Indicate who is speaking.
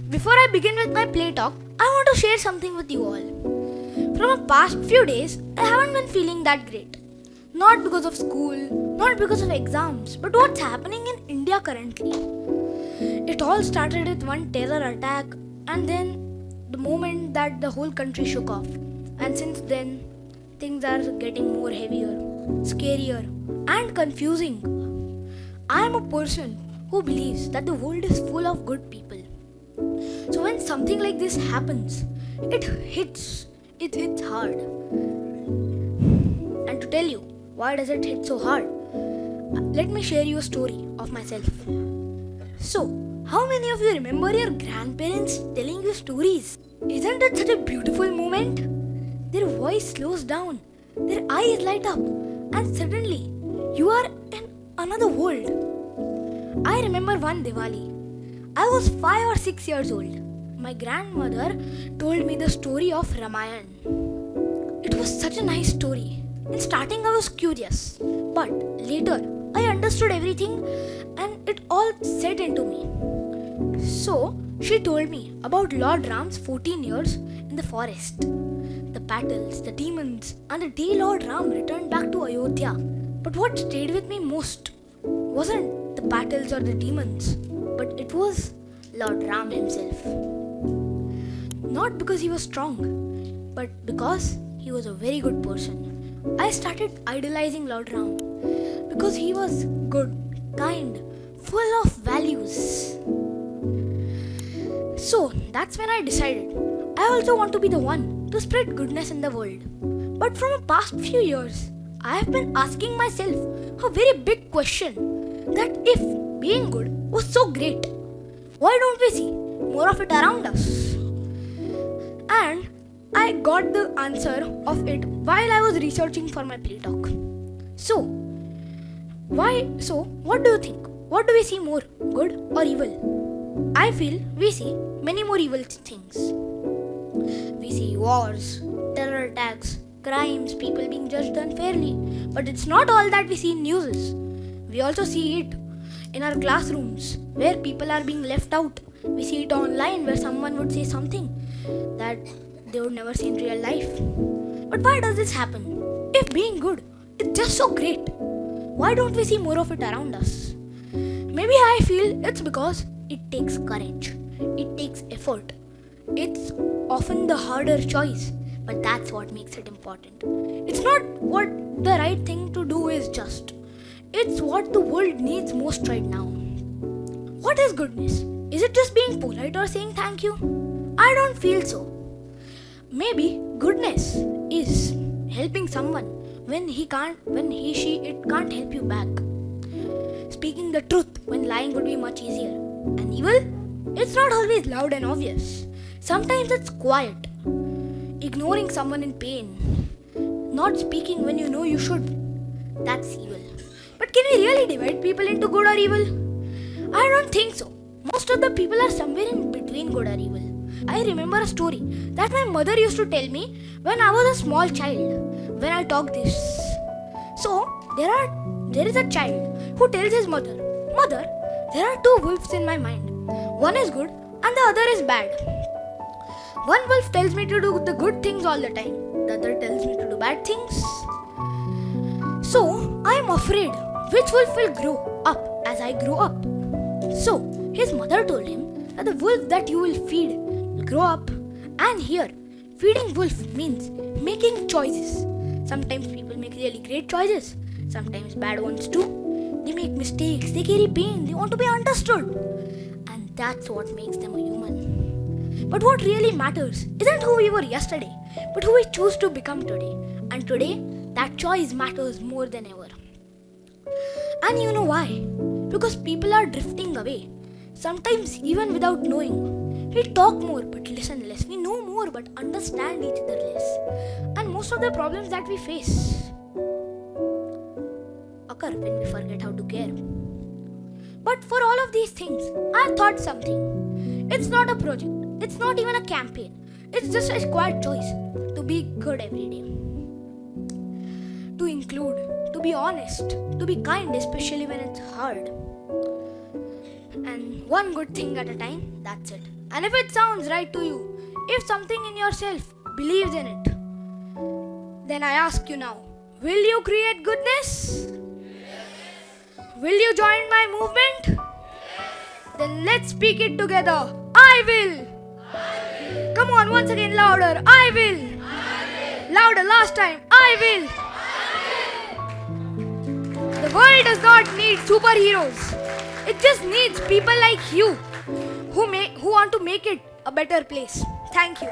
Speaker 1: Before I begin with my play talk, I want to share something with you all. From the past few days, I haven't been feeling that great. Not because of school, not because of exams, but what's happening in India currently. It all started with one terror attack, and then the moment that the whole country shook off. And since then, things are getting more heavier, scarier, and confusing. I am a person who believes that the world is full of good people. So when something like this happens, it hits hard. And to tell you why does it hit so hard, let me share you a story of myself. So, how many of you remember your grandparents telling you stories? Isn't it such a beautiful moment? Their voice slows down, their eyes light up, and suddenly you are in another world. I remember one Diwali. I was 5 or 6 years old. My grandmother told me the story of Ramayana. It was such a nice story. In starting I was curious, but later I understood everything and it all set into me. So she told me about Lord Ram's 14 years in the forest, the battles, the demons, and the day Lord Ram returned back to Ayodhya. But what stayed with me most wasn't the battles or the demons, but it was Lord Ram himself. Not because he was strong, but because he was a very good person. I started idolizing Lord Ram because he was good, kind, full of values. So that's when I decided I also want to be the one to spread goodness in the world. But from the past few years, I have been asking myself a very big question, that if being good was so great, why don't we see more of it around us? And I got the answer of it while I was researching for my play talk. So, what do you think? What do we see more, good or evil? I feel we see many more evil things. We see wars, terror attacks, crimes, people being judged unfairly. But it's not all that we see in news. We also see it in our classrooms where people are being left out. We see it online where someone would say something that they would never say in real life. But why does this happen? If being good is just so great, why don't we see more of it around us? Maybe I feel it's because it takes courage. It takes effort. It's often the harder choice, but that's what makes it important. It's not what the right thing to do is just. It's what the world needs most right now. What is goodness? Is it just being polite or saying thank you? I don't feel so. Maybe goodness is helping someone when he she it can't help you back. Speaking the truth when lying would be much easier. And evil? It's not always loud and obvious. Sometimes it's quiet. Ignoring someone in pain. Not speaking when you know you should. That's evil. But can we really divide people into good or evil? I don't think so. Most of the people are somewhere in between good or evil. I remember a story that my mother used to tell me when I was a small child, when I talked this. So, there is a child who tells his mother, "Mother, there are two wolves in my mind. One is good and the other is bad. One wolf tells me to do the good things all the time. The other tells me to do bad things. So, I am afraid which wolf will grow up as I grow up." So, his mother told him that the wolf that you will feed will grow up. And here, feeding wolf means making choices. Sometimes people make really great choices. Sometimes bad ones too. They make mistakes, they carry pain, they want to be understood. And that's what makes them a human. But what really matters isn't who we were yesterday, but who we choose to become today. And today, that choice matters more than ever. And you know why? Because people are drifting away. Sometimes even without knowing. We talk more but listen less. We know more but understand each other less. And most of the problems that we face occur when we forget how to care. But for all of these things, I thought something. It's not a project. It's not even a campaign. It's just a quiet choice to be good every day. To include, to be honest, to be kind, especially when it's hard. and one good thing at a time, that's it. And if it sounds right to you, if something in yourself believes in it, then I ask you now, will you create goodness? Will you join my movement? Then let's speak it together. I will. Come on, once again louder. I will. Louder last time. I will. The world does not need superheroes. It just needs people like you who want to make it a better place. Thank you.